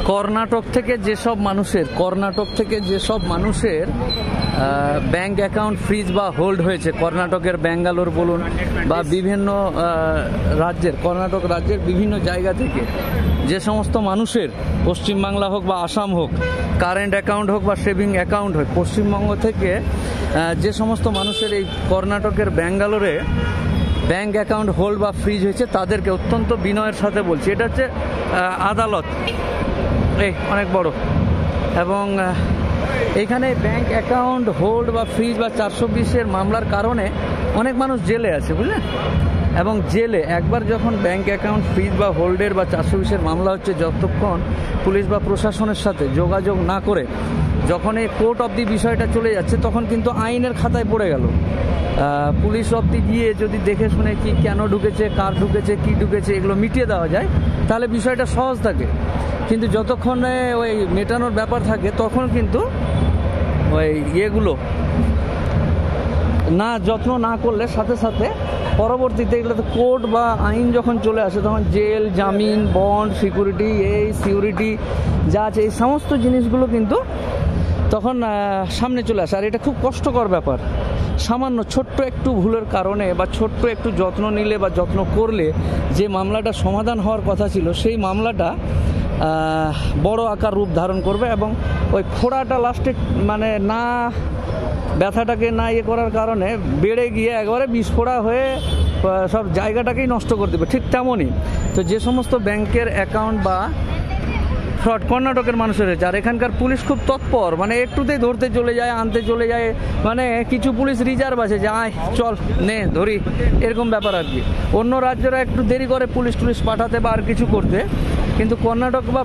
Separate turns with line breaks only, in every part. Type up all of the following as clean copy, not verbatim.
কর্ণাটক থেকে যেসব মানুষের ব্যাংক অ্যাকাউন্ট ফ্রিজ বা হোল্ড হয়েছে, কর্ণাটকের ব্যাঙ্গালোর বলুন বা বিভিন্ন কর্ণাটক রাজ্যের বিভিন্ন জায়গা থেকে যে সমস্ত মানুষের, পশ্চিমবাংলা হোক বা আসাম হোক, কারেন্ট অ্যাকাউন্ট হোক বা সেভিং অ্যাকাউন্ট হোক, পশ্চিমবঙ্গ থেকে যে সমস্ত মানুষের এই কর্ণাটকের ব্যাঙ্গালোরে ব্যাংক অ্যাকাউন্ট হোল্ড বা ফ্রিজ হয়েছে, তাদেরকে অত্যন্ত বিনয়ের সাথে বলছি, এটা হচ্ছে আদালত, অনেক বড়, এবং এখানে ব্যাংক অ্যাকাউন্ট হোল্ড বা ফ্রিজ বা 420-এর মামলার কারণে অনেক মানুষ জেলে আছে, বুঝলেন। এবং জেলে একবার যখন ব্যাংক অ্যাকাউন্ট ফ্রিজ বা হোল্ডের বা 420-এর মামলা হচ্ছে, যতক্ষণ পুলিশ বা প্রশাসনের সাথে যোগাযোগ না করে যখন এই কোর্ট অবধি বিষয়টা চলে যাচ্ছে, তখন কিন্তু আইনের খাতায় পড়ে গেল। পুলিশ অবধি গিয়ে যদি দেখে শুনে কি কেন ঢুকেছে, কার ঢুকেছে, কি ঢুকেছে, এগুলো মিটিয়ে দেওয়া যায়, তাহলে বিষয়টা সহজ থাকে। কিন্তু যতক্ষণে ওই মেটানোর ব্যাপার থাকে, তখন কিন্তু ওই ইয়েগুলো না যত্ন না করলে সাথে সাথে পরবর্তীতে এগুলোতে কোর্ট বা আইন যখন চলে আসে, তখন জেল, জামিন, বন্ড, সিকিউরিটি যা আছে, এই সমস্ত জিনিসগুলো কিন্তু তখন সামনে চলে আসে। আর এটা খুব কষ্টকর ব্যাপার। সামান্য ছোট্ট একটু ভুলের কারণে বা ছোট্ট একটু যত্ন নিলে বা যত্ন করলে যে মামলাটা সমাধান হওয়ার কথা ছিল, সেই মামলাটা বড় আকার রূপ ধারণ করবে, এবং ওই ফোড়াটা লাস্টে মানে না ব্যথাটাকে না ইয়ে করার কারণে বেড়ে গিয়ে একবারে বিস্ফোড়া হয়ে সব জায়গাটাকেই নষ্ট করে দেবে। ঠিক তেমনই তো যে সমস্ত ব্যাংকের অ্যাকাউন্ট বা ফ্রড কর্ণাটকের মানুষের হয়েছে, আর এখানকার পুলিশ খুব তৎপর, মানে একটুতেই ধরতে চলে যায়, আনতে চলে যায়, মানে কিছু পুলিশ রিজার্ভ আছে যে আয় চল নে ধরি, এরকম ব্যাপার আর কি। অন্য রাজ্যরা একটু দেরি করে পুলিশ পাঠাতে বা আর কিছু করতে, কিন্তু কর্ণাটক বা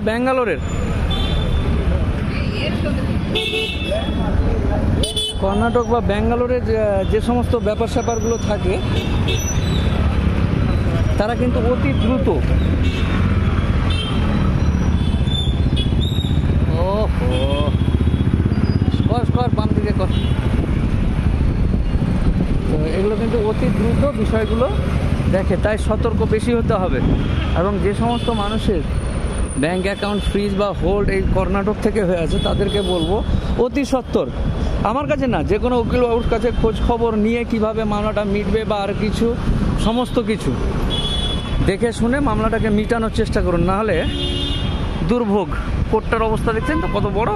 ব্যাঙ্গালোরের যে সমস্ত ব্যাপার স্যাপারগুলো থাকে, তারা কিন্তু অতি দ্রুত বাম দিকে কর, এগুলো কিন্তু অতি দ্রুত বিষয়গুলো দেখে, তাই সতর্ক বেশি হতে হবে। এবং যে সমস্ত মানুষের ব্যাংক অ্যাকাউন্ট ফ্রিজ বা হোল্ড এই কর্ণাটক থেকে হয়ে আছে, তাদেরকে বলবো অতি সত্বর, আমার কাছে না, যে কোনো উকিল বাবুর কাছে খোঁজ খবর নিয়ে কিভাবে মামলাটা মিটবে বা আর কিছু, সমস্ত কিছু দেখে শুনে মামলাটাকে মিটানোর চেষ্টা করুন। নাহলে দুর্ভোগ। কোর্টটার অবস্থা দেখছেন তো কত বড়,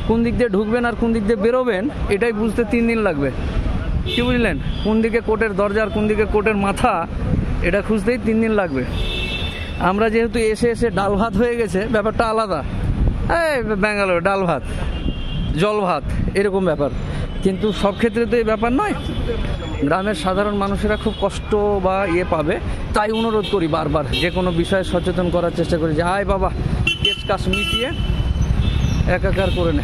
কোন দিক দিয়ে ঢুকবেন আর কোন দিক দিয়ে বেরোবেন এটাই বুঝতে 3 দিন লাগবে, কি বুঝলেন? কোন দিকে কোর্টের দরজা আর কোন দিকে কোর্টের মাথা, এটা খুঁজতেই 3 দিন লাগবে। আমরা যেহেতু এসে ডাল ভাত হয়ে গেছে, ব্যাপারটা আলাদা, ব্যাঙ্গালোর ডাল ভাত, জল ভাত, এরকম ব্যাপার। কিন্তু সব ক্ষেত্রে তো এই ব্যাপার নয়। গ্রামের সাধারণ মানুষেরা খুব কষ্ট বা পাবে, তাই অনুরোধ করি বারবার, যে কোনো বিষয়ে সচেতন করার চেষ্টা করি যে আয় বাবা কেস কাজ মিটিয়ে একাকার করে নে।